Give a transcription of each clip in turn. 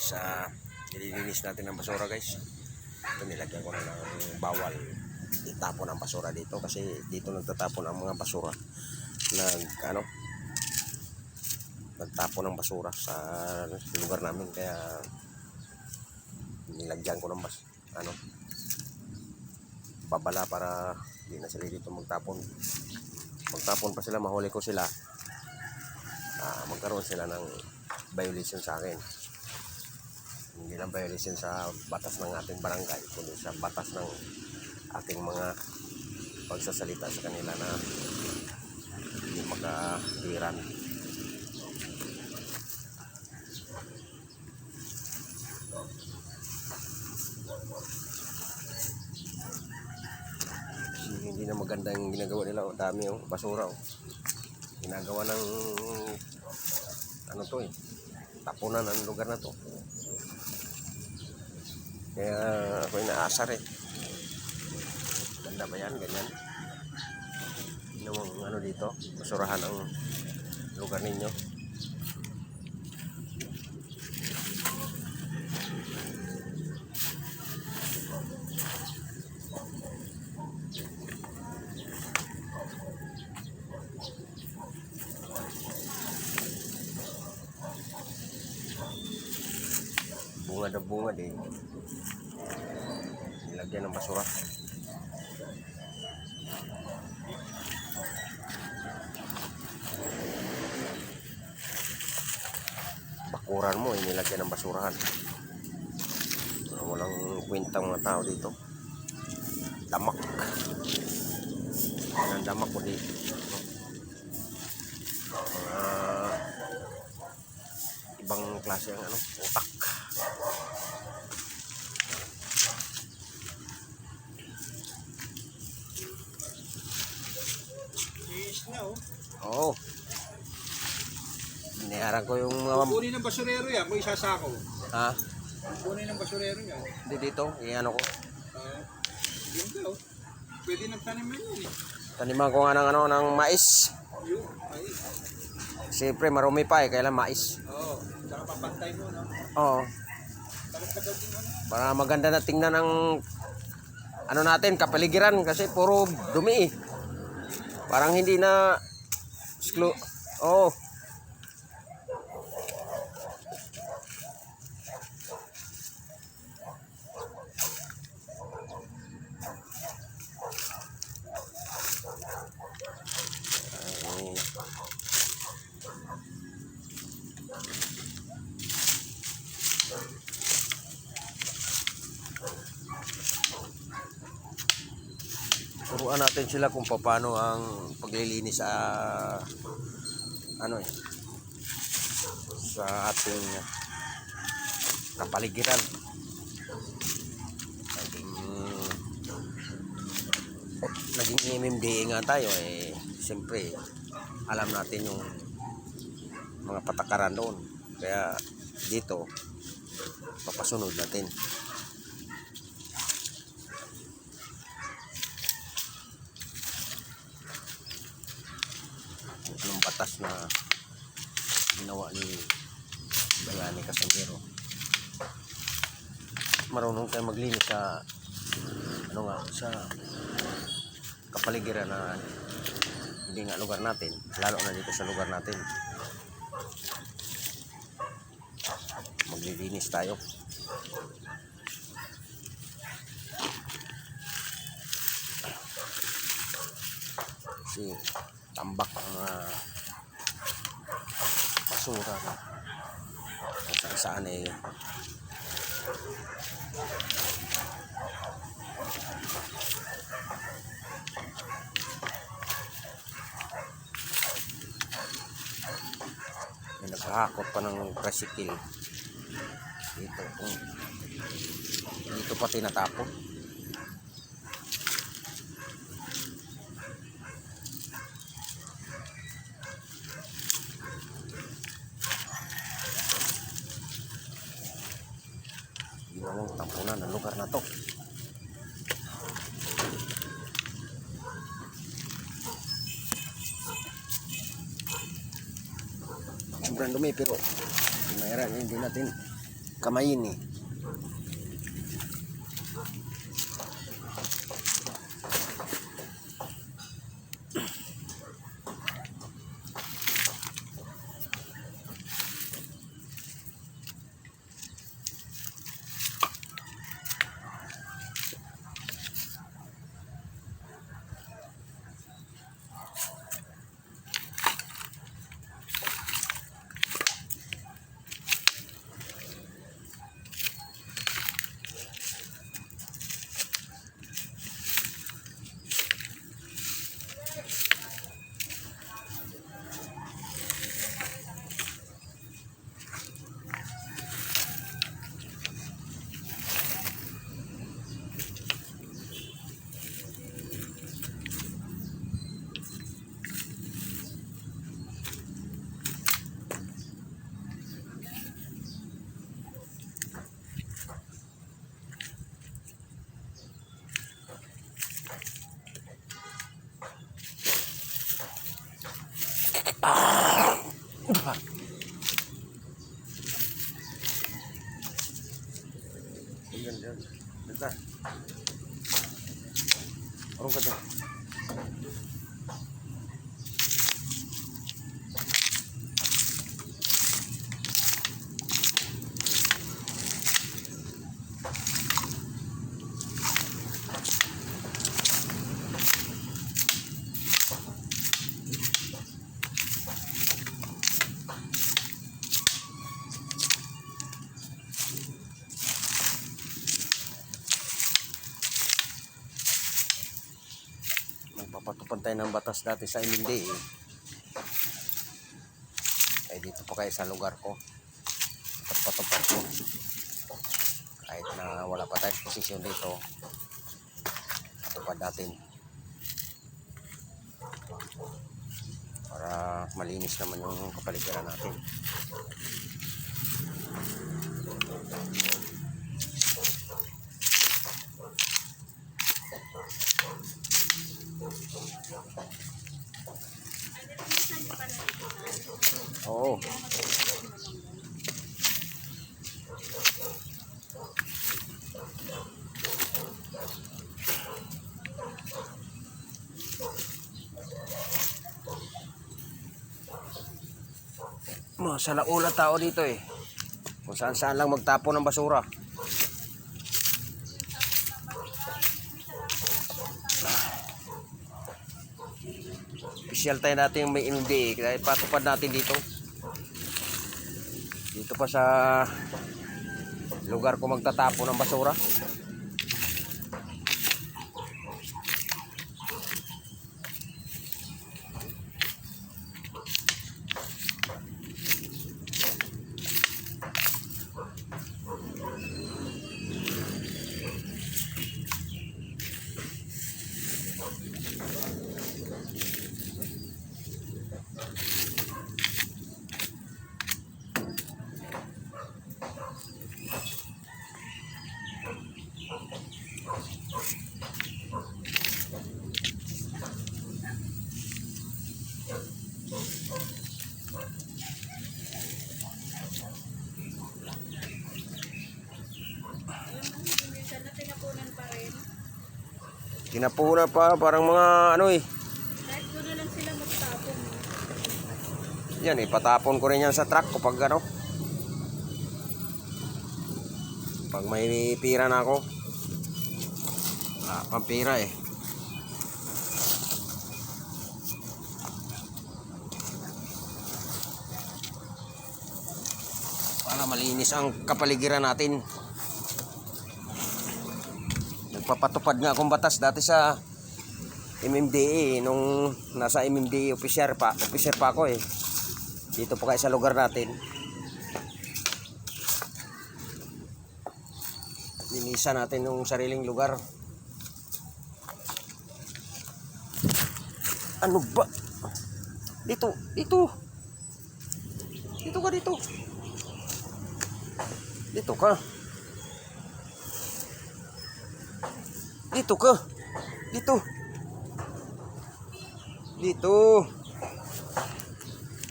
guys, nililinis natin ang basura guys. Ito nilagyan ko na ng bawal itapon ang basura dito kasi dito nagtatapon ang mga basura. Nagtapon ng basura sa lugar namin kaya nilagyan ko ng babala para hindi na sila dito magtapon pa sila, mahuli ko sila, magkaroon sila ng violation sa akin. Hindi lang violation sa batas ng ating barangay kundi sa batas ng ating mga pagsasalita sa kanila na hindi makahiran. Hindi na maganda yung ginagawa nila. Dami yung basura. Ginagawa ng tapunan ang lugar na to. Kaya ako inaasar Ganda ba yan? Ganyan. Dito, basurahan ang lugar ninyo. Bunga na bunga din. Nilagyan ng basura. Bakuran mo, inilagyan ng basurahan. Walang kwentang mga tao dito. Damak. Yan ang damak ko dito. Ibang klase ang utak. Oo. Binayaran ko yung mga... Kunin ng basurero yan, kung isasako. Ha? Kunin ng basurero yan. Hindi dito, iyan ko. Yun daw. Pwede nagtaniman yun Taniman ko nga ng mais. Yun, mais. Siyempre marumi pa kailan mais. Oo, tsaka papantay mo, no? Oo. Para maganda na tingnan ng natin, kapaligiran kasi puro dumi Parang hindi na Oo. Turuan natin sila kung paano ang paglilinis sa sa ating kapaligiran. Naging MMDA nga tayo siyempre alam natin yung mga patakaran doon. Kaya dito papasunod natin. Yung batas na ginawa ni Bayani Kasangero. Marunong tayo maglinis sa sa kapaligiran na hindi nga lugar natin, lalo na dito sa lugar natin. Maglilinis tayo. Kasi tambak ang basura na saan naghahakot pa ng tricycle dito pa tinatapon. Yung tampunan ng lugar na to. Sobrang dumi pero mayroon hindi natin kamayin eh. Yan. Bentar. Orang ka dyan. Papatupad tayo ng batas dati sa MMDA eh. Ay dito pa kayo sa lugar ko. Patupad ko. Kahit na wala pa tayong posisyon dito, patupad natin. Para malinis naman yung kapaligiran natin. Oo. Masalaula tao dito eh. Kung saan saan lang magtapon ng basura. Special tayo natin yung may inundi eh. Kaya patupad natin dito. Dito pa sa lugar ko magtatapon ng basura. Tinapuna pa parang mga ano eh. Kahit doon na lang sila magtapon. Yan eh, patapon ko rin yan sa truck kapag ano. Pag may pira na ako. Pampira eh. Para malinis ang kapaligiran natin. Nagpapatupad nga akong batas dati sa MMDA nung nasa MMDA officer pa ako eh. Dito po kayo sa lugar natin. Linisan natin yung sariling lugar. Ano ba? Dito. Dito ka dito. Dito ka. Dito ka. Dito.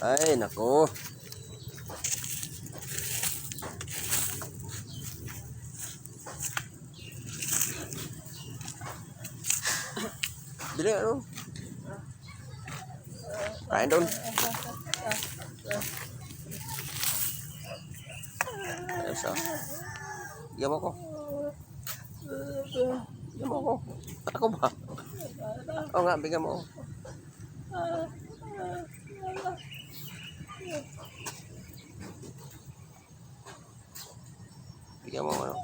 Ay, nako. Dili, ano? Kain doon. Ayos ah. Bigyan mo ko. Bigyan mo ko. Ako ba? Oo nga, bigyan mo ko. Bigyan mo ano.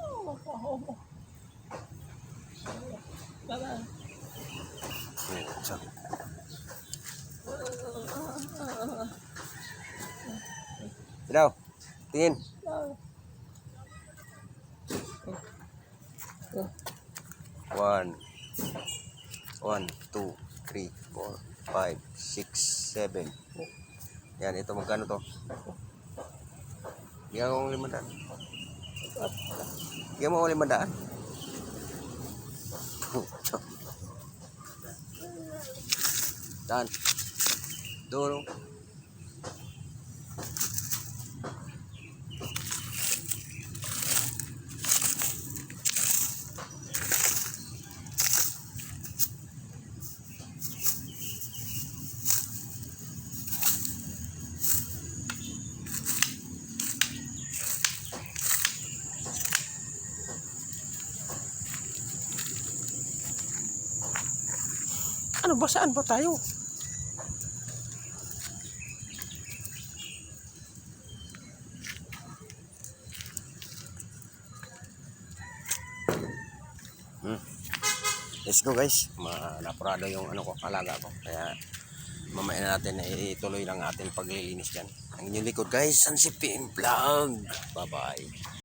So. Daw, tingin. 1, 1, 2, 3, 4, 5, 6, 7. Yan, ito magkano to? Bigyan ko ng 500. Bigyan mo ng 500. Dan. Doon. Ano ba? Saan ba tayo? Let's go guys. Napurado yung ano ko, alaga ko. Kaya mamaya na natin ituloy lang ating paglilinis dyan. Ang inyong likod guys, San CPM Vlog. Bye bye.